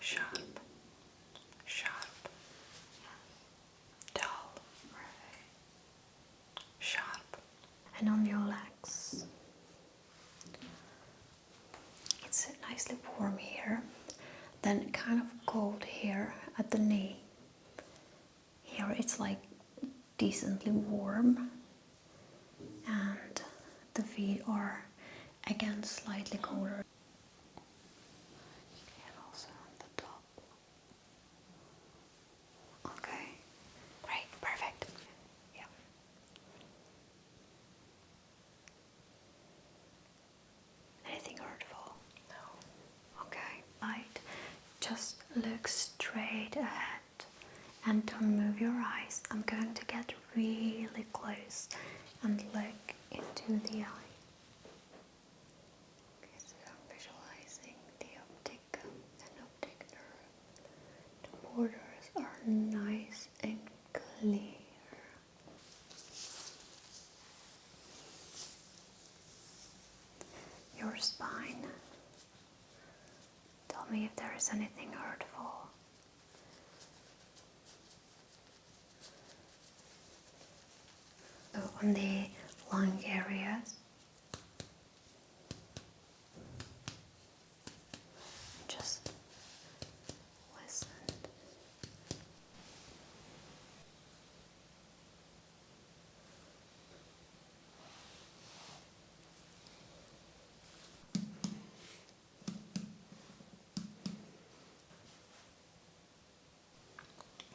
Sharp. Sharp. Dull. Sharp. And on your legs. It's nicely warm here, then kind of cold here at the knee. Here it's like decently warm, and the feet are again slightly colder. And also on the top. Okay, great, perfect. Yeah. Anything hurtful? No. Okay, right. Just look straight ahead and don't move your eyes. I'm going to get really close and look into the eye. Okay, so I'm visualizing the optic and optic nerve. The borders are nice and clear. Your spine. Tell me if there is anything hurtful. So on the lung areas, just listen.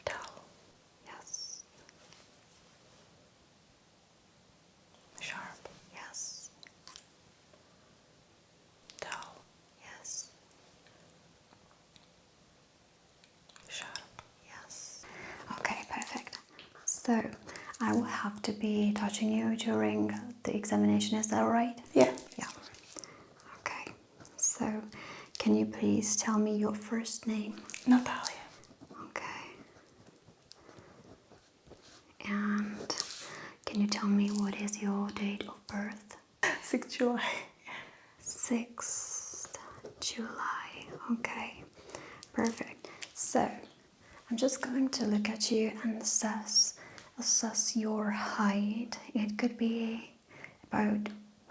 Dull. Yes, Sharp. yes, Dull. yes, Sharp. yes. Okay, perfect. So I will have to be touching you during the examination, is that right? Yeah. Yeah. Okay, so can you please tell me your first name? Natalia. Okay. And can you tell me what is your date of birth? 6th July. 6th July. Okay, perfect. So I'm just going to look at you and assess your height. It could be about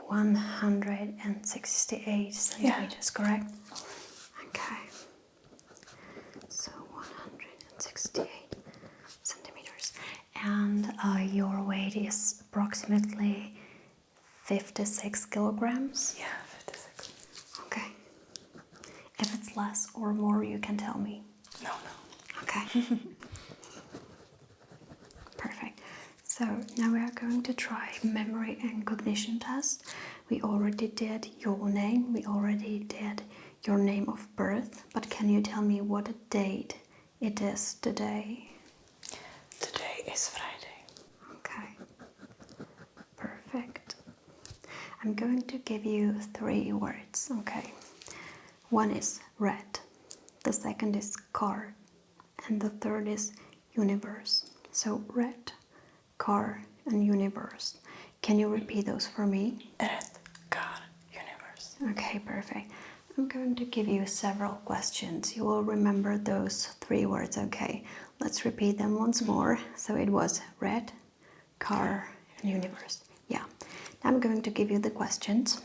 168 centimeters, correct? Okay. So 168 centimeters. And your weight is approximately 56 kilograms. Yeah, 56. Okay. If it's less or more, you can tell me. No. Okay. Perfect. So now we are going to try memory and cognition test. We already did your name. We already did your name of birth. But can you tell me what date it is today? Today is Friday. Okay. Perfect. I'm going to give you 3 words, okay? One is red, the second is car, and the third is universe. So red, car, and universe. Can you repeat those for me? Red, car, universe. Okay, perfect. I'm going to give you several questions. You will remember those 3 words, okay? Let's repeat them once more. So it was red, car, and universe. Yeah. Now I'm going to give you the questions,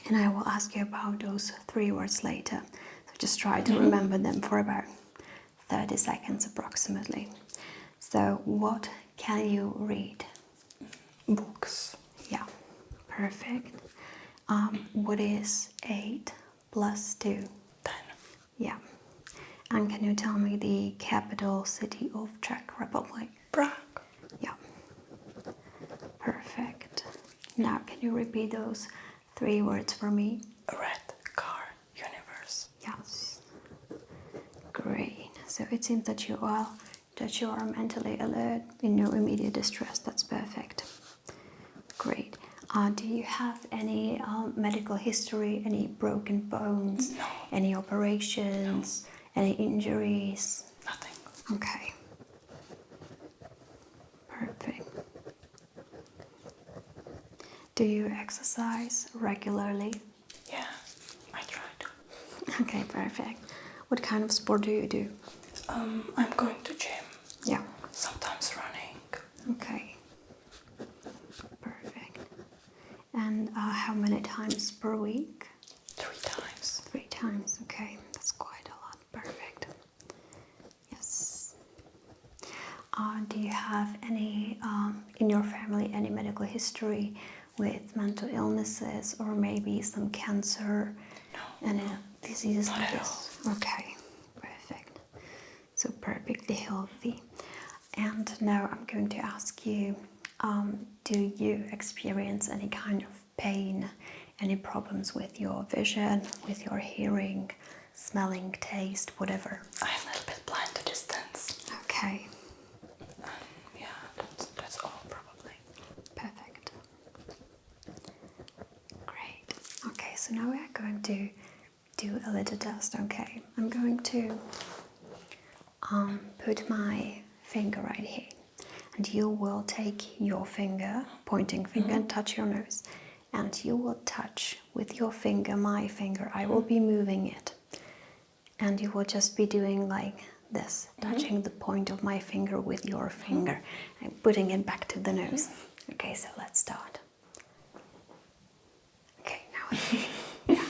and I will ask you about those 3 words later. So just try to remember them for about 30 seconds approximately. So what can you read? Books. Yeah, perfect. What is 8 plus 2? 10. Yeah. And can you tell me the capital city of Czech Republic? Prague. Yeah. Perfect. Now can you repeat those 3 words for me? Red, car, universe. Yes. Great. So it seems that you are mentally alert, in no immediate distress. That's perfect. Great. Do you have any medical history? Any broken bones? No. Any operations? No. Any injuries? Nothing. Okay. Perfect. Do you exercise regularly? Yeah, I tried. Okay, perfect. What kind of sport do you do? I'm going to gym. Yeah. Sometimes running. Okay. Perfect. And how many times per week? 3 times. 3 times. Okay, that's quite a lot. Perfect. Yes. Do you have any in your family any medical history with mental illnesses or maybe some cancer? No. Any diseases Not like at this? Okay, perfect. So perfectly healthy. And now I'm going to ask you, do you experience any kind of pain, any problems with your vision, with your hearing, smelling, taste, whatever? I'm a little bit blind to distance. Okay, Yeah, that's all probably. perfect. Great. Okay, so now we are going to do a little test, okay? I'm going to put my finger right here, and you will take your finger, pointing finger, and touch your nose, and you will touch with your finger my finger. I will be moving it, and you will just be doing like this, touching the point of my finger with your finger and putting it back to the nose. Okay, so let's start. Okay, now yeah.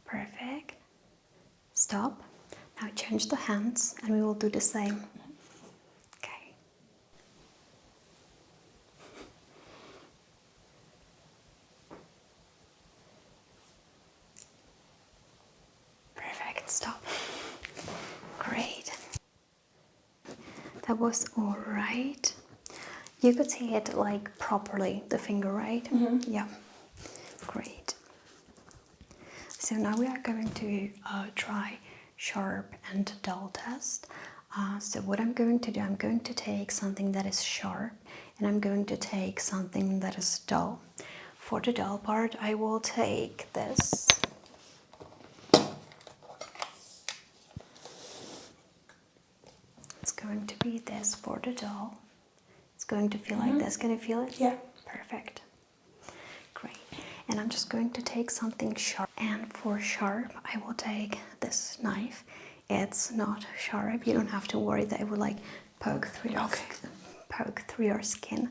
Perfect. Stop. Now change the hands and we will do the same. Okay. Perfect. Stop. Great. That was all right. You could see it like properly, the finger, right? Yeah. Great. So now we are going to try sharp and dull test. So what I'm going to do, I'm going to take something that is sharp and I'm going to take something that is dull. For the dull part, I will take this. It's going to be this for the dull. It's going to feel like this. Can you feel it? Yeah. Perfect. Great. And I'm just going to take something sharp. And for sharp, I will take this knife. It's not sharp. You don't have to worry that it will like poke through your skin,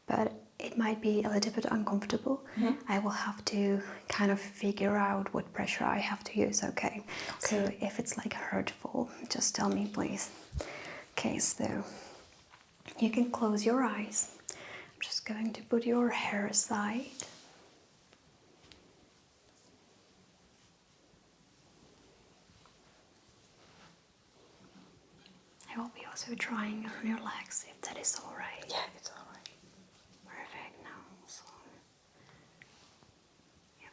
but it might be a little bit uncomfortable. I will have to kind of figure out what pressure I have to use. Okay. So if it's like hurtful, just tell me, please. Okay. So you can close your eyes. I'm just going to put your hair aside. I will be also trying on your legs if that is all right. Yeah, it's all right. Perfect. Now also. Yep.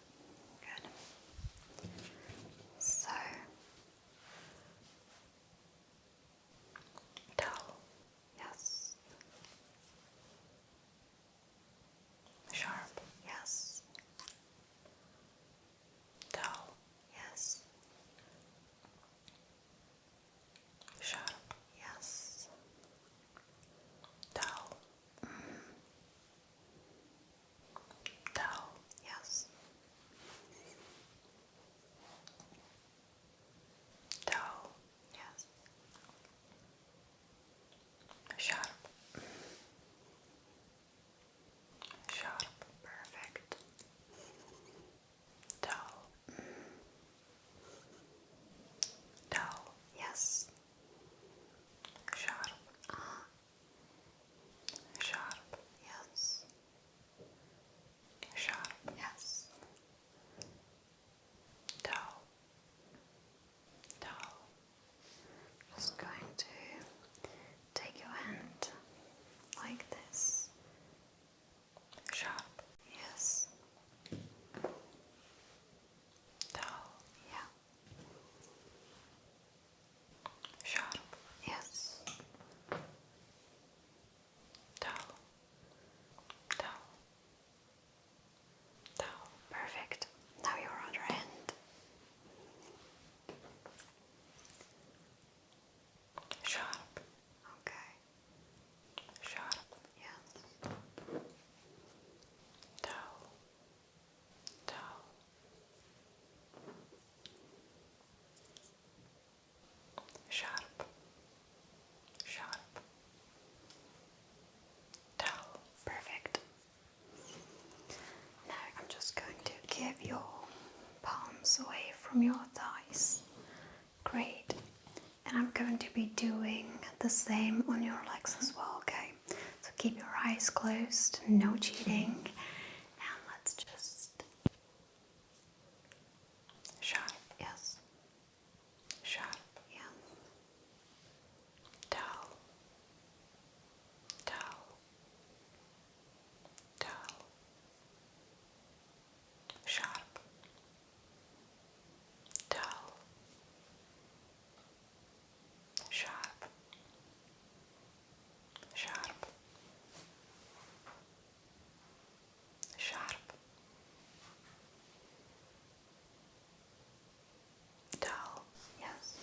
Good. So. Dull. Yes. Sharp. Yes. Dull. Yes. Sharp. Yes. Dull. from your thighs. Great. And I'm going to be doing the same on your legs as well, okay? So keep your eyes closed, no cheating. And let's just... Sharp. Yes. Sharp. Yes. Dull. Dull. Dull. Sharp. Dull. Sharp. Sharp. Sharp. Dull. Yes.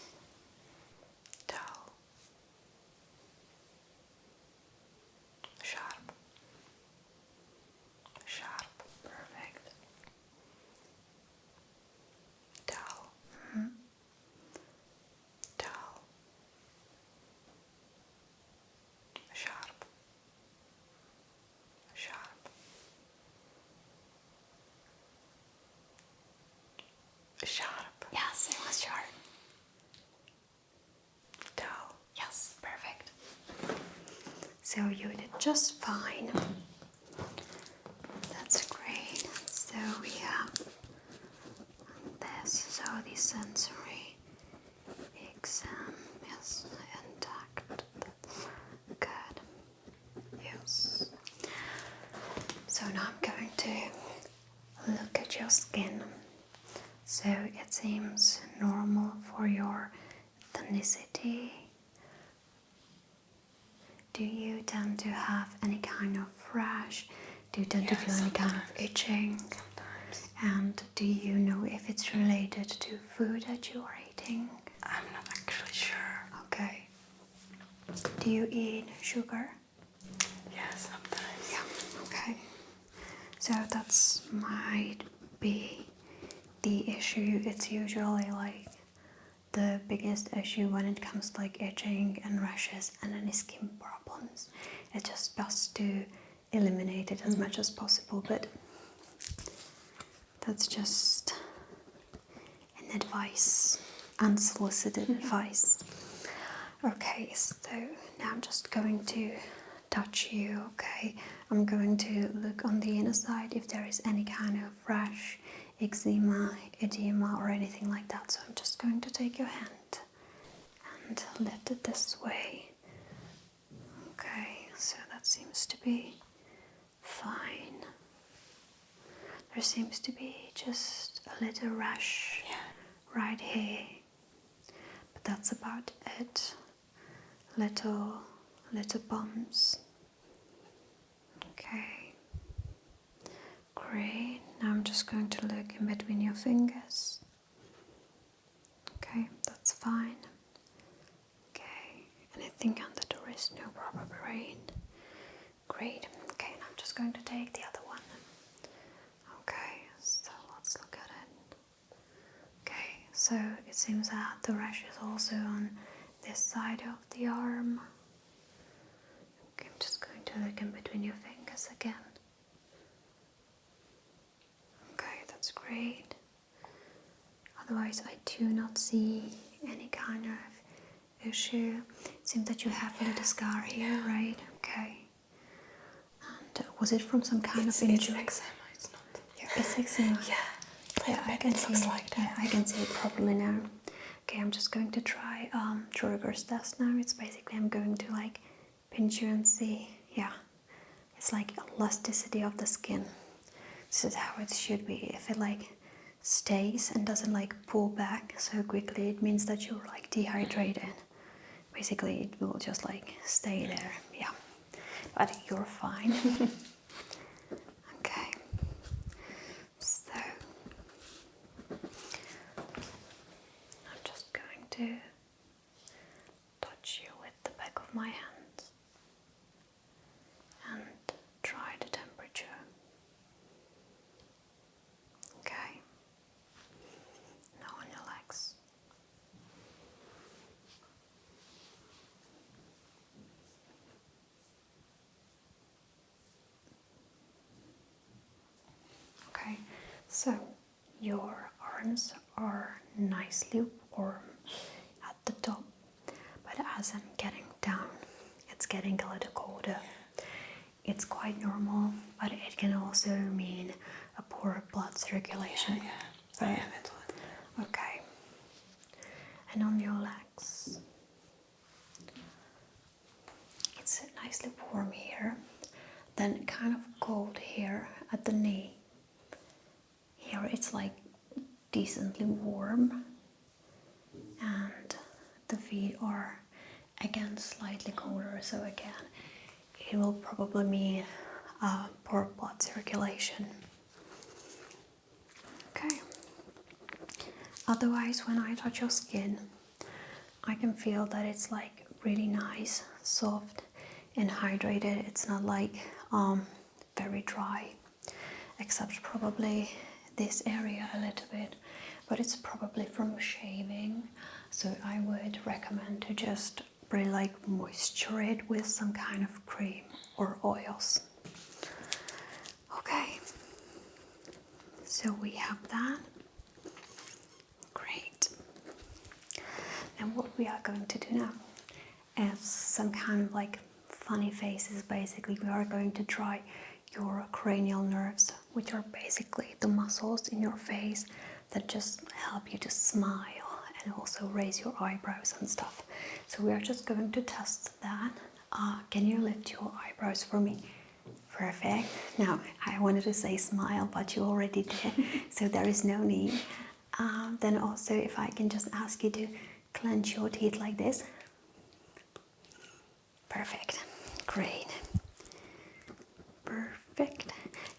Dull. Sharp. Sharp. Perfect. Dull. Dull. Sharp. Sharp. Sharp. Yes, it was sharp. Dull. Yes, perfect. So you did just fine. That's great. So we have this, so the sensory exam is intact. That's good. Yes. So now I'm going to look at your skin. So it seems normal for your ethnicity. Do you tend to have any kind of rash? Do you tend to feel any kind of itching? Sometimes. And do you know if it's related to food that you are eating? I'm not actually sure. Okay. Do you eat sugar? Yeah, sometimes. Yeah. Okay. So that's might be the issue. It's usually like the biggest issue when it comes to like itching and rashes and any skin problems. It's just best to eliminate it as much as possible, but that's just an advice, unsolicited advice. Okay, so now I'm just going to touch you, okay? I'm going to look on the inner side if there is any kind of rash, eczema, edema, or anything like that. So I'm just going to take your hand and lift it this way. Okay, so that seems to be fine. There seems to be just a little rash right here, but that's about it. Little bumps. Okay, great. Now I'm just going to look in between your fingers. Okay, that's fine. Okay, anything under the wrist? No problem, right? Great. Okay, now I'm just going to take the other one. Okay, so let's look at it. Okay, so it seems that the rash is also on this side of the arm. Okay, I'm just going to look in between your fingers again. Okay, that's great. Otherwise, I do not see any kind of issue. It seems that you have a little scar here, right? Okay. And was it from some kind of injury? It's eczema, it's not. It's eczema. Yeah, I can see it. like that. Yeah, I can see it properly now. Okay, I'm just going to try Schrodinger's test now. It's basically I'm going to like pinch you and see. Yeah, it's like elasticity of the skin. This is how it should be. If it like stays and doesn't like pull back so quickly, it means that you're like dehydrated. Basically, it will just like stay there. Yeah, but you're fine. Okay. So I'm just going to touch you with the back of my hand and try the temperature. Okay. Now on your legs. Okay, so your bones are nicely warm at the top, but as I'm getting down, it's getting a little colder. It's quite normal, but it can also mean a poor blood circulation. I have it. Okay. And on your legs, it's nicely warm here, then kind of cold here at the knee. Here it's like decently warm, and the feet are again slightly colder, so again it will probably mean poor blood circulation. Okay. Otherwise, when I touch your skin, I can feel that it's like really nice, soft and hydrated. It's not like very dry, except probably this area a little bit, but it's probably from shaving. So I would recommend to just really like moisture it with some kind of cream or oils. Okay, so we have that. Great. And what we are going to do now is some kind of like funny faces. Basically, we are going to try your cranial nerves, which are basically the muscles in your face that just help you to smile and also raise your eyebrows and stuff. So we are just going to test that. Can you lift your eyebrows for me? Perfect. Now, I wanted to say smile, but you already did, so there is no need. Then also, if I can just ask you to clench your teeth like this. Perfect. Great. Perfect.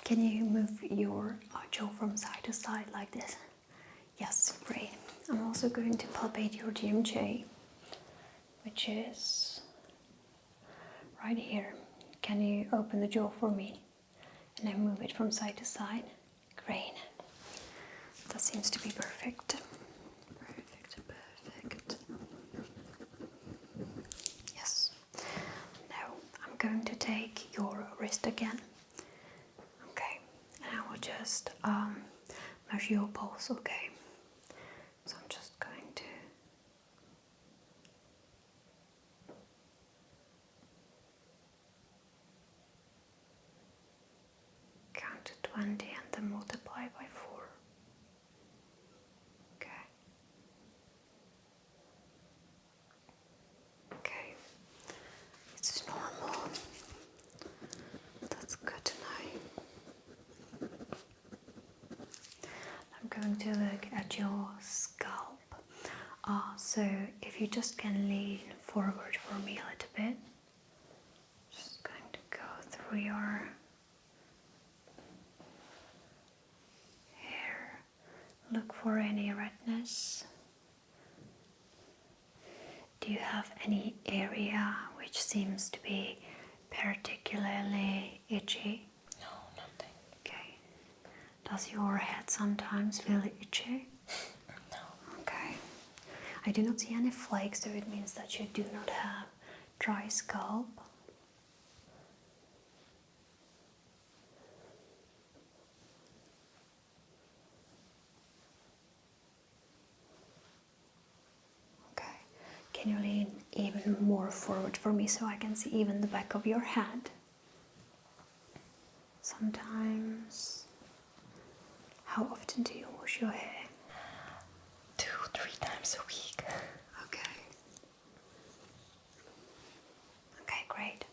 Can you move your jaw from side to side like this? Yes, great. I'm also going to palpate your GMJ, which is right here. Can you open the jaw for me and then move it from side to side? Great. That seems to be perfect. Perfect, perfect. Yes. Now I'm going to take your wrist again. Okay. And I will just measure your pulse, okay? So I'm just going to count to 20 and then multiply by 4. Okay. Okay. It's normal. That's good to know. I'm going to look at your scalp. So if you just can lean forward for me a little bit. Just going to go through your hair. Look for any redness. Do you have any area which seems to be particularly itchy? No, nothing. Okay. Does your head sometimes feel itchy? No. Okay. I do not see any flakes, so it means that you do not have dry scalp. Okay. Can you lean even more forward for me so I can see even the back of your head? Sometimes. How often do you wash your hair? 2-3 times a week. Okay. Okay, great.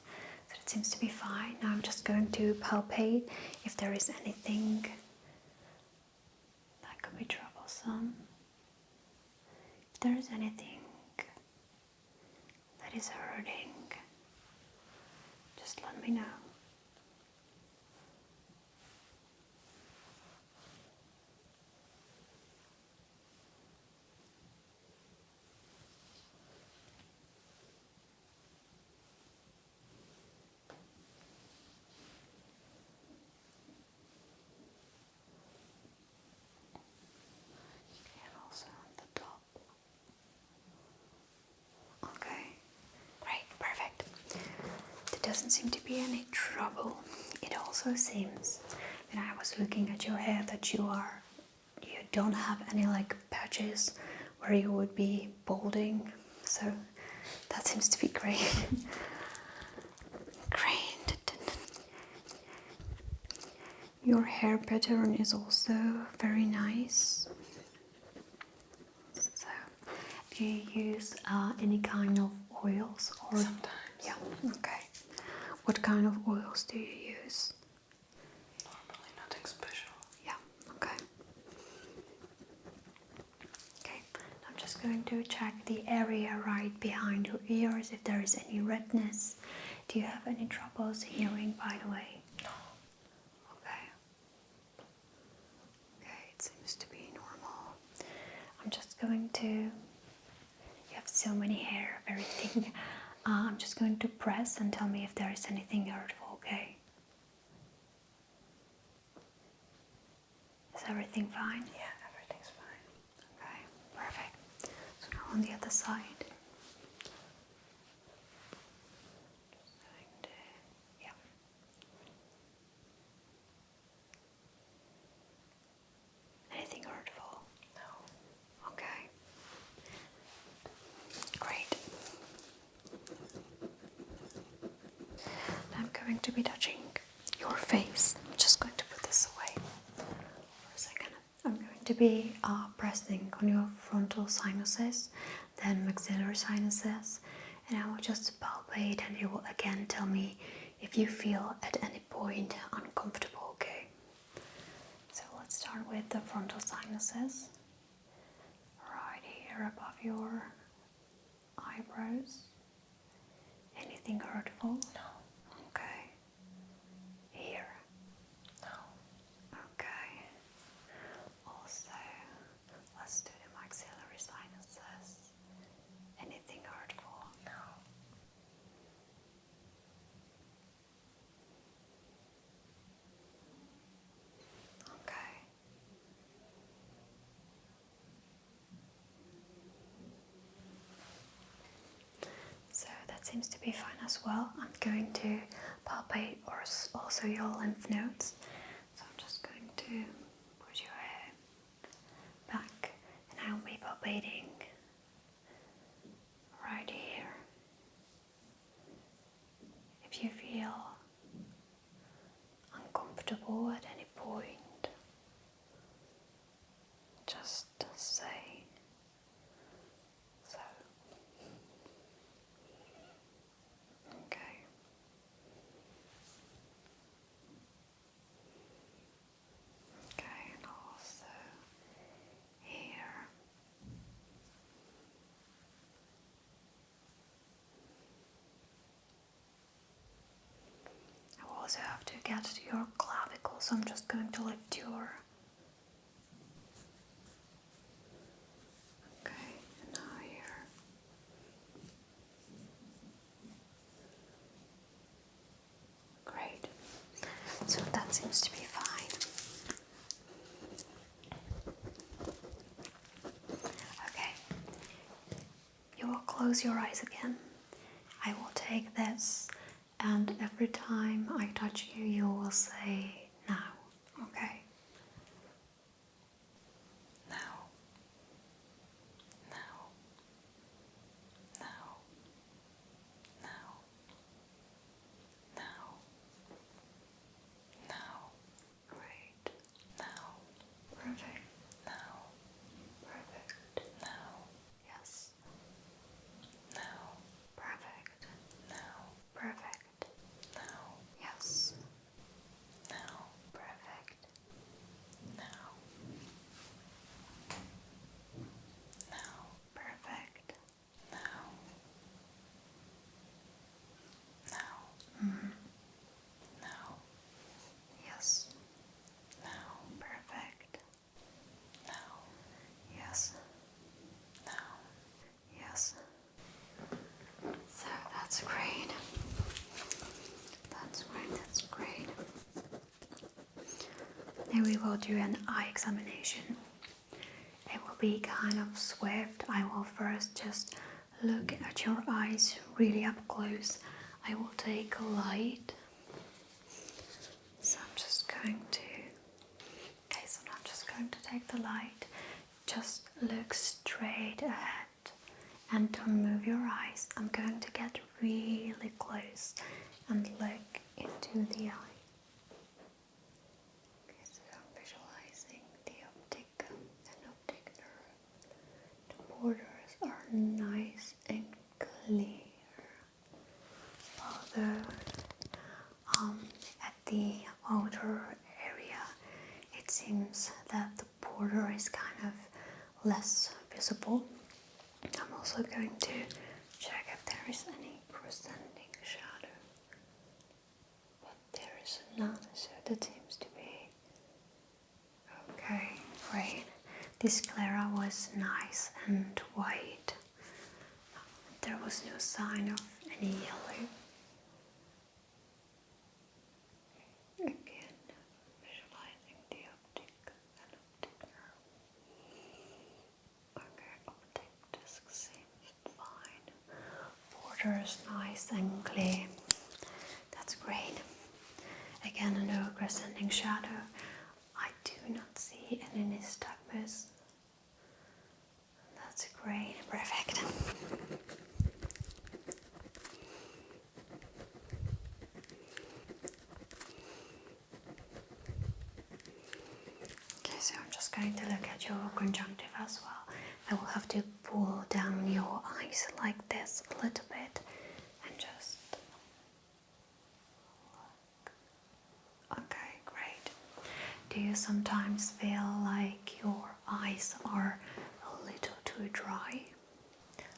So it seems to be fine. Now I'm just going to palpate if there is anything that could be troublesome. If there is anything that is hurting, just let me know. And also on the top. Okay, great, perfect. There doesn't seem to be any trouble. It also seems, when I was looking at your hair, that you don't have any like patches where you would be balding, so that seems to be great. Great. Your hair pattern is also very nice. So, do you use any kind of oils or? Sometimes. Yeah. Okay. What kind of oils do you use? Normally nothing special. Yeah. Okay. Okay. I'm just going to check the area right behind your ears if there is any redness. Do you have any troubles hearing, by the way? No. Okay. Okay, it seems to be normal. I'm just going to. You have so many hair, very thick. I'm just going to press and tell me if there is anything hurtful, okay? Is everything fine? Yeah, everything's fine. Okay, perfect. So now on the other side. Just going to, yeah. Anything hurtful? No. Okay. Great. I'm going to be touching your face. I'm just going to put this away for a second. I'm going to be pressing on your frontal sinuses, then maxillary sinuses, and I will just palpate and you will again tell me if you feel at any point uncomfortable, okay? So let's start with the frontal sinuses. Right here above your eyebrows. Anything hurtful? No. Okay. Here. No. Okay. Also, let's do the maxillary sinuses. Anything hurtful? No. Okay. So that seems to be fine as well. I'm going to palpate also your lymph nodes. So I'm just going to put your hair back and I will be palpating right here. If you feel uncomfortable at any point, just say so. Okay. Okay, and also here. I will also have to get to your clavicle, so I'm just going to lift your. Okay, and now here. Great. So that seems to be fine. Okay. You will close your eyes again. I will take this, and every time I touch you, you will say now. Okay? Now. Now. Now. Now. Now. Now. Great. Now. Perfect. Now. Perfect. Now. Yes. Now. Perfect. Now. Perfect. Now. Yes. Now. Perfect. Now. Now. Perfect. Now. Now. Now. Yes. Now. Perfect. Now. Yes. Now. Yes. So that's great. That's great. That's great. Now we will do an eye examination. It will be kind of swift. I will first just look at your eyes really up close. I will take a light. So I'm just going to. Okay, so now I'm just going to take the light just look straight ahead and don't move your eyes. I'm going to get really close and look into the eye. Okay, so I'm visualizing the optic and optic nerve. The borders are nice and clear. Although at the outer area it seems that the border is kind of less visible. I'm also going to check if there is any presenting shadow, but there is none, so that seems to be okay. Great. This sclera was nice and white. There was no sign of any yellow. Again, visualizing the optic and optic nerve. Okay, optic disc seems fine. Border is nice and clear. That's great. Again, no crescenting shadow. I do not see any nystagmus. That's great. Perfect. Okay, so I'm just going to look at your conjunctive as well. I will have to pull down your eyes like this a little bit and just look. Okay, great. Do you sometimes feel like your eyes are a little too dry?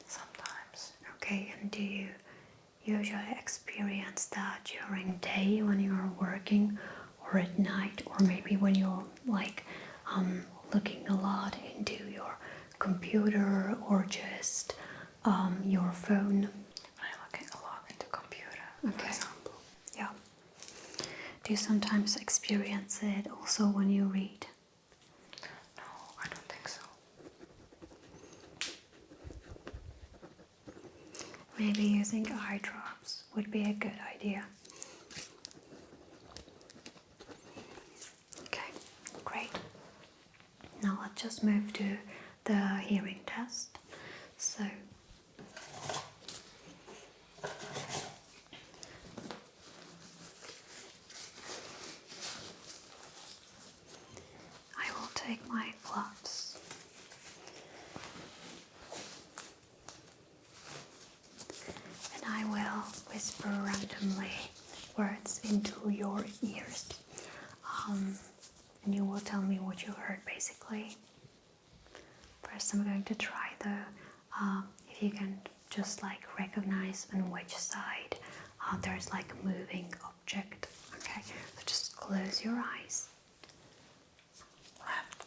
Sometimes. Okay, and do you usually experience that during day when you're working, or at night, or maybe when you're like looking a lot into your computer or just your phone? When I'm looking a lot into computer, Okay. for example. Yeah. Do you sometimes experience it also when you read? No, I don't think so. Maybe using eye drops would be a good idea. Okay, great. Now let's just move to the hearing test. So I will take my gloves and I will whisper randomly words into your ears. And you will tell me what you heard basically. First I'm going to try if you can just like recognize on which side there's like a moving object. Okay, so just close your eyes. Left,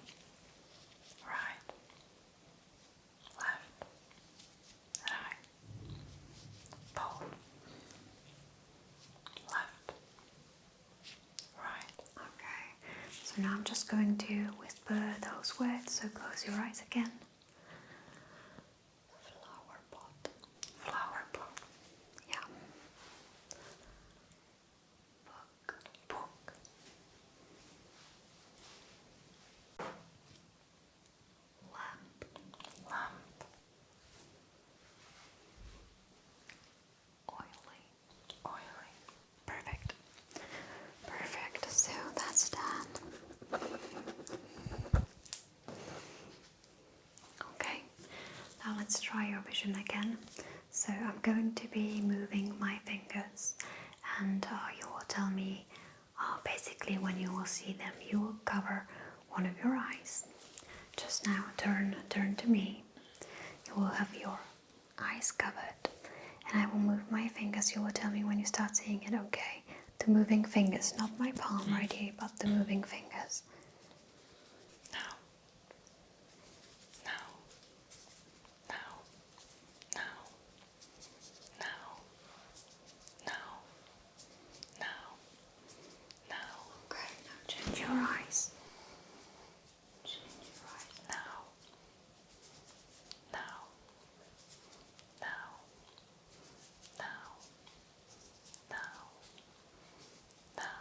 right, left, right, both, left, right. Okay, so now I'm just going to whisper those words, so close your eyes again. Flower pot. Flower pot, Yeah. Book. book, Lamp. lamp, Oily. oily. Perfect. Perfect. So that's that. Okay. Now let's try your vision again. So I'm going to be moving my fingers, and you will tell me basically when you will see them. You will cover one of your eyes. Just now turn to me. You will have your eyes covered, and I will move my fingers. You will tell me when you start seeing it. Okay, the moving fingers, not my palm right here, but the moving fingers. Now, now, now, now, now, now, now, now. Okay, now change your eyes. Change your eyes. Now, now, now, now, now, now,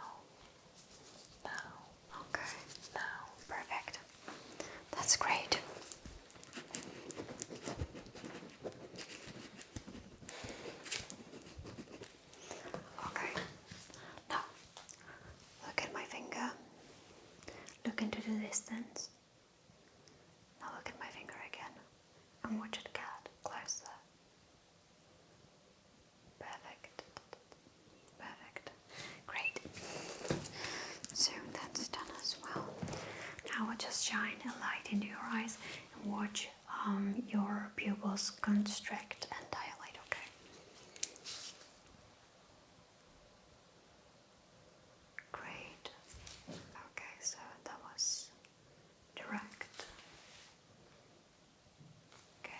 now. Okay. distance. Now look at my finger again and watch it get closer. Perfect. Perfect. Great. So that's done as well. Now I'll just shine a light into your eyes and watch your pupils constrict and dilate, okay? Great. Okay, so that was direct. Okay.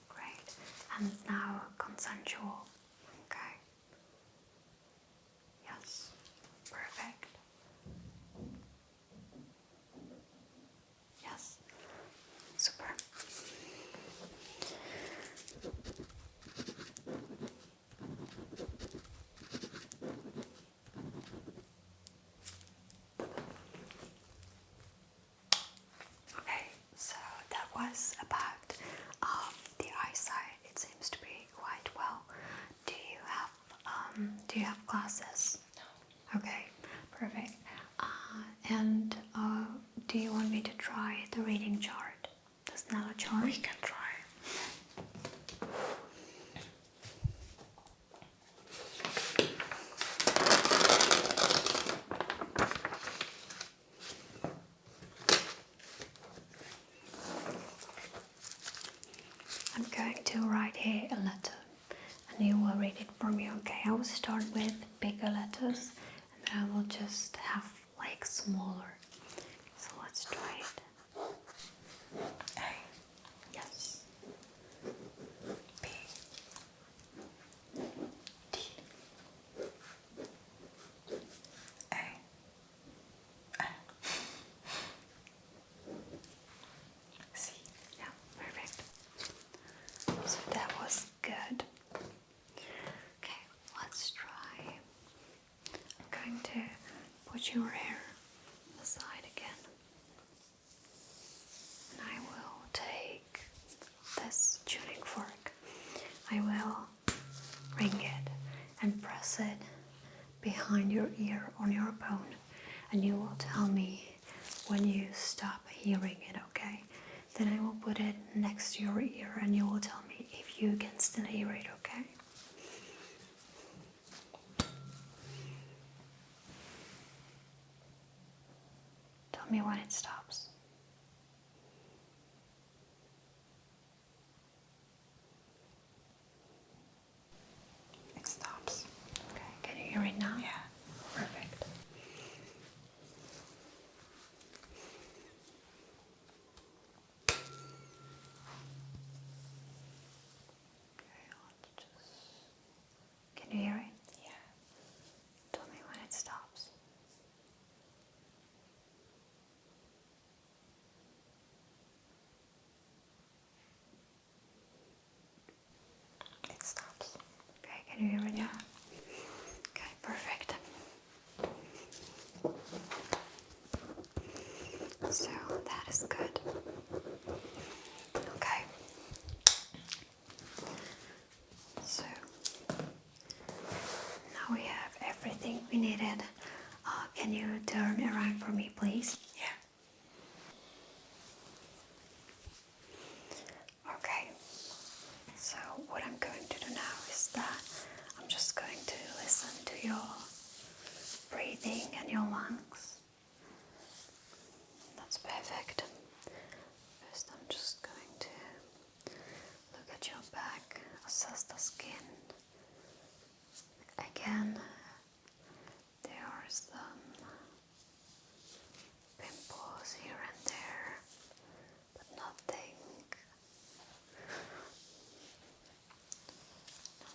Great. And now consensual. Okay. Yes. Perfect. Yes. Super. Okay, so that was about the eyesight. It seems to be quite well. Do you have glasses? No. Okay, perfect. And do you want me to try the reading chart? The Snellen chart? We can try. I'm going to write here a letter and you will read it for me, okay? I will start with bigger letters and then I will just have like smaller. So let's try it. A. Yes. B. D. A. F. C. Yeah, perfect. So that was good. Okay, let's try. I'm going to put your hair aside again. And I will take this tuning fork. I will ring it and press it behind your ear on your bone. And you will tell me when you stop hearing it, okay? Then I will put it next to your ear and you will tell me if you can still hear it, okay? Tell me when it stops. It stops. Okay, can you hear it now? Yeah. Perfect. Okay, let's just... Can you hear it? Yeah. Tell me when it stops. It stops. Okay, can you hear it now? Okay, perfect. So that is good. Okay. So now we have everything we needed. Can you turn around for me, please? Yeah. Okay. So what I'm going to do now is that I'm just going to listen to your breathing and your lungs. That's perfect. First I'm just going to look at your back, assess the skin. Again, there are some pimples here and there, but nothing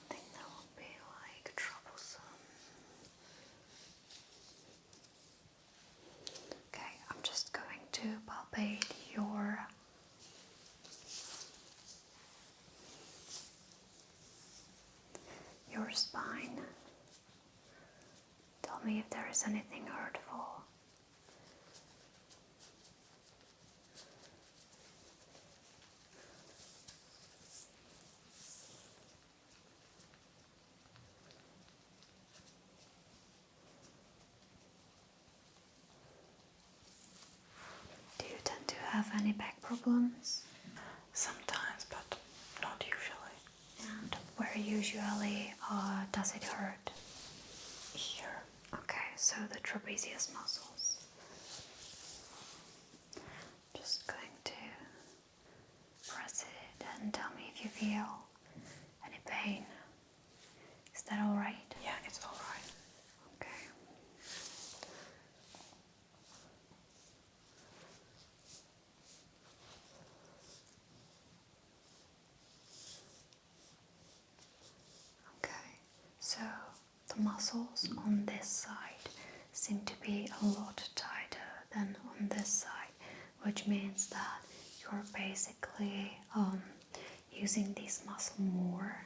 that will be like troublesome. Okay, I'm just going to palpate your spine. Tell me if there is anything hurtful. have any back problems? Sometimes, but not usually. And where usually does it hurt? Here. Okay, so the trapezius muscles. Just going to press it and tell me if you feel any pain. Is that alright? Yeah, it's alright. Okay. Okay, so the muscles on this side seem to be a lot tighter than on this side, which means that you're basically using this muscle more.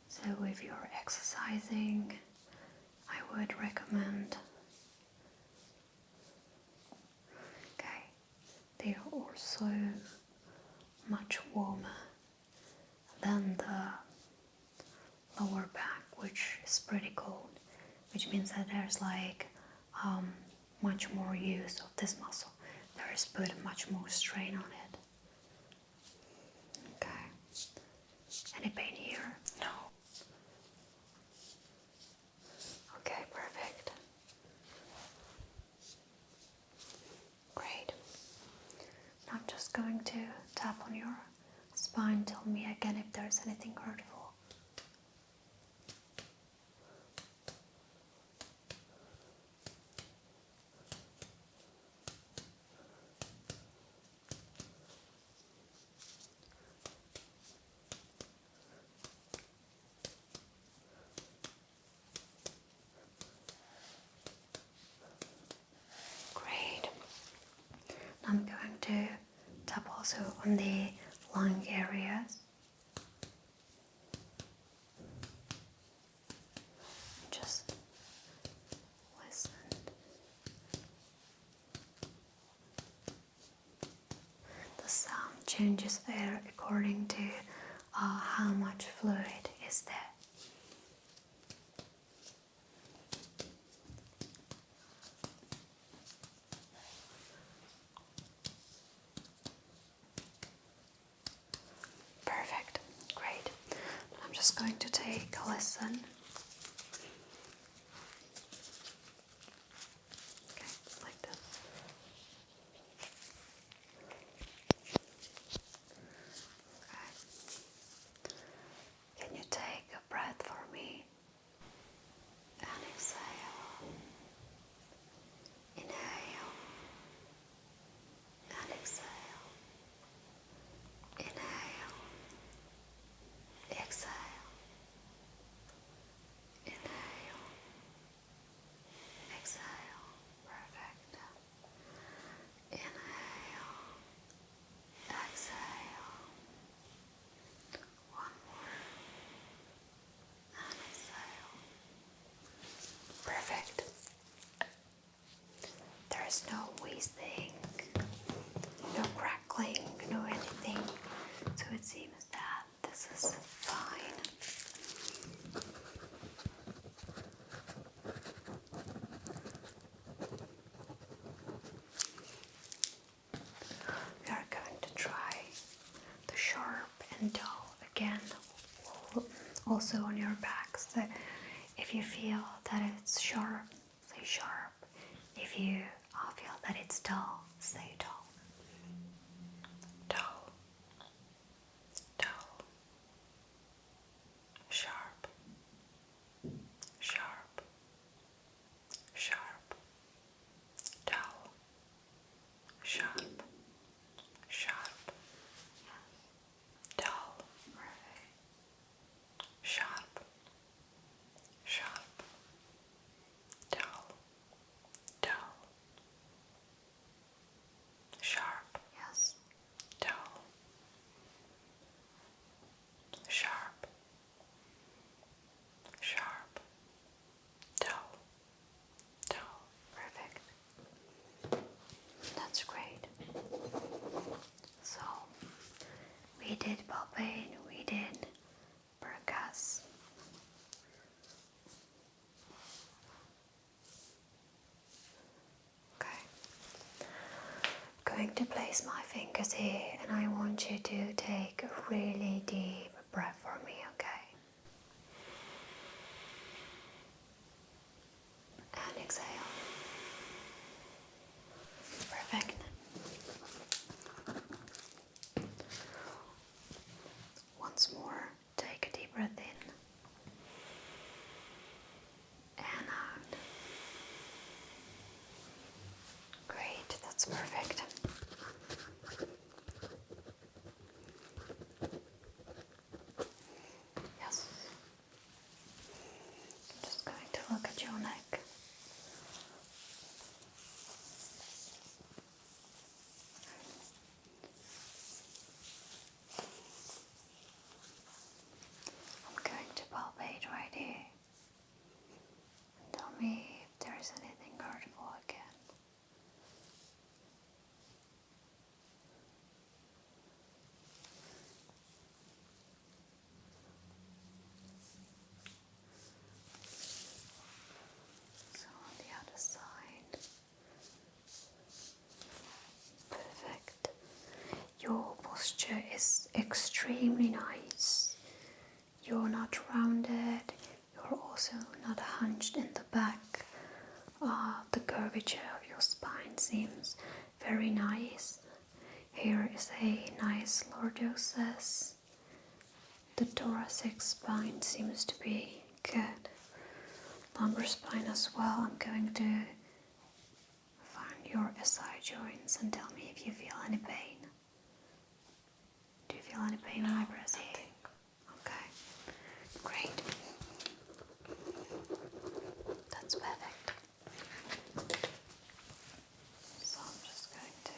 So if you're exercising, I would recommend, okay, they are also much warmer than the lower back, which is pretty cold, which means that there's like much more use of this muscle. There is put much more strain on it. Okay. Any pain here? No. Okay, perfect. Great. Now I'm just going to tap on your spine. Tell me again if there's anything hurtful. Great. I'm going to tap also on the lung areas. Just listen. The sound changes there according to how much fluid is there. Perfect. Great. I'm just going to take a listen. Okay, like this. Okay. Can you take a breath for me? And exhale. Inhale. And exhale. Inhale. Exhale. Inhale. Exhale. Perfect. Inhale. Exhale. One more. And exhale. Perfect. There is no wheezing, no crackling, no anything. So it seems that this is fine. We are going to try the sharp and dull again, also on your back. So if you feel that it's sharp, say sharp. If you feel that it's dull, say dull. Dull. Dull. Sharp. Sharp. Sharp. Dull. Sharp. Sharp. Dull. Sharp. Sharp. Dull. Dull. Sharp. Yes. Dull. Sharp. Sharp. Dull. Dull. Perfect. That's great. So we did palpate, we did percuss. Okay. Going to place my fingers here and I want you to take a really deep breath for me, okay? And exhale. Perfect. Once more, take a deep breath in and out. Great, that's perfect. Yes. Just going to look at your neck. I'm going to palpate right here. And tell me if there is anything hurtful again. So on the other side. Perfect. Your posture is extremely nice. You're not rounded, you're also not hunched in the back. The curvature of your spine seems very nice. Here is a nice lordosis. The thoracic spine seems to be good. Lumbar spine as well. I'm going to find your SI joints and tell me if you feel any pain. Do you feel any pain when I press here? Okay, great. That's perfect. So I'm just going to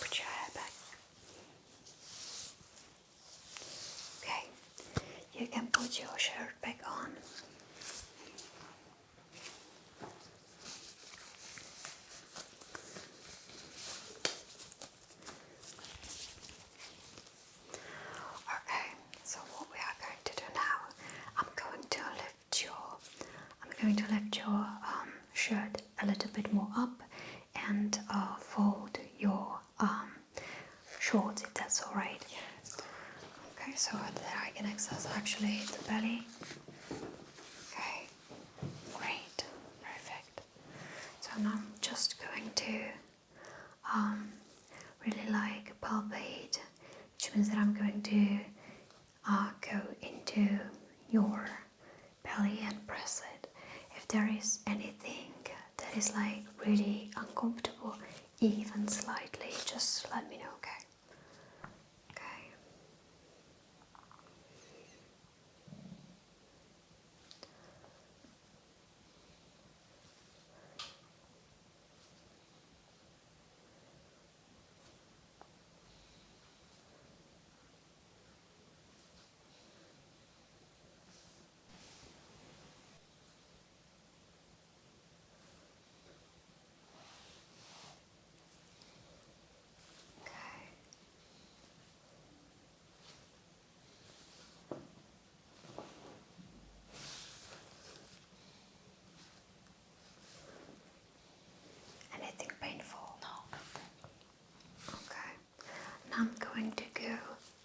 put your hair back. Okay, you can put your shirt back on. Okay, so what we are going to do now, I'm going to lift your shirt a little bit more up and fold your shorts, if that's all right. Yes. Okay, so that I can access actually the belly. Okay, great, perfect. So now I'm just going to really palpate, which means that I'm going to go into your belly and press it. If there is anything that is really uncomfortable, even slightly, just let me know, okay? Okay. Anything painful? No. Okay. Now I'm going to go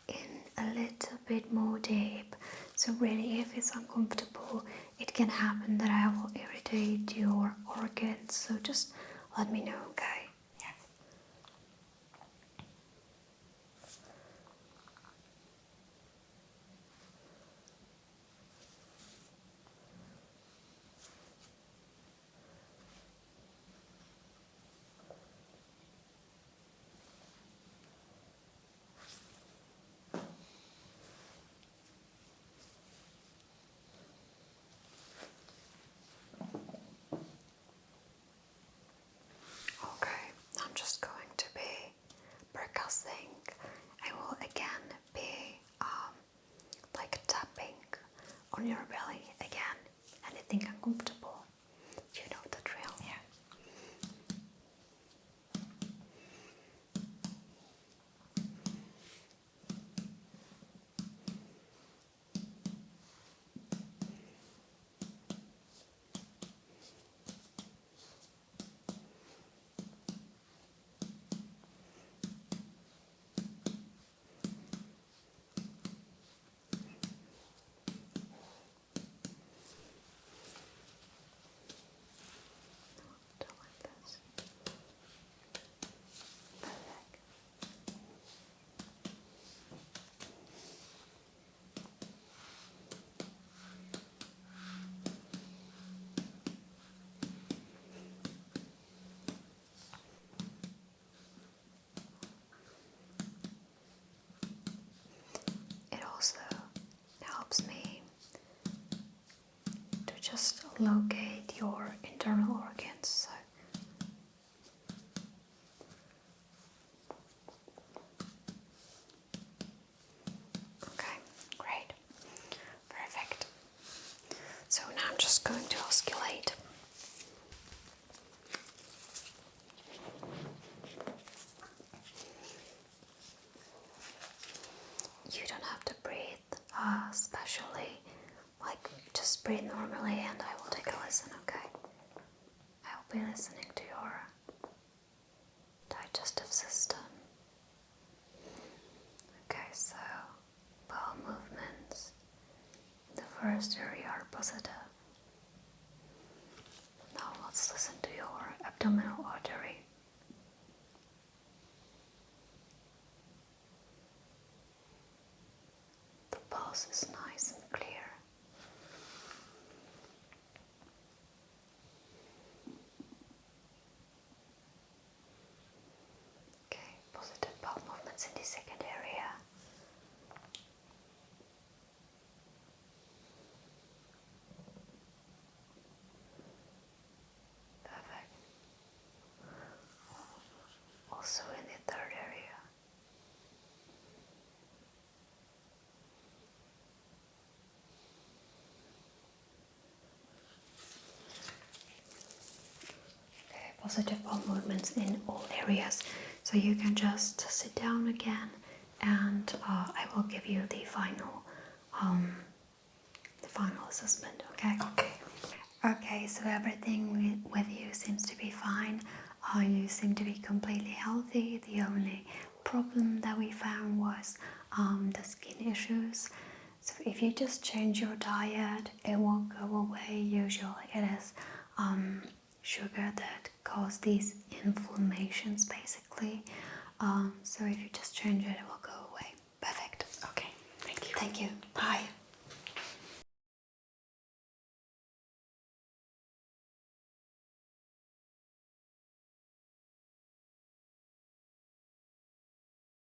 in a little bit more deep. So really, if it's uncomfortable, it can happen that I will irritate your organs. So just let me know, okay? Yes. Okay, I'm just going to be percussing. I will again be tapping on your belly again. Anything uncomfortable? You know the drill. Yeah. locate your internal organs. So okay, great. Perfect. So now I'm just going to auscultate. You don't have to breathe, especially, like, just breathe normally and I will take a listen, okay? I will be listening to your digestive system. Okay, so bowel movements in the first area are positive. Now let's listen to your abdominal artery. The pulse is nice and clear. Okay, positive bowel movements in the second area. Perfect. Also in the third area. Okay, positive bowel movements in all areas. So you can just sit down again and I will give you the final assessment, okay? Okay, so everything with you seems to be fine. You seem to be completely healthy. The only problem that we found was the skin issues. So if you just change your diet, it won't go away. Usually it is sugar that cause these inflammations basically. So if you just change it, it will go away. Perfect. Okay, thank you. Thank you.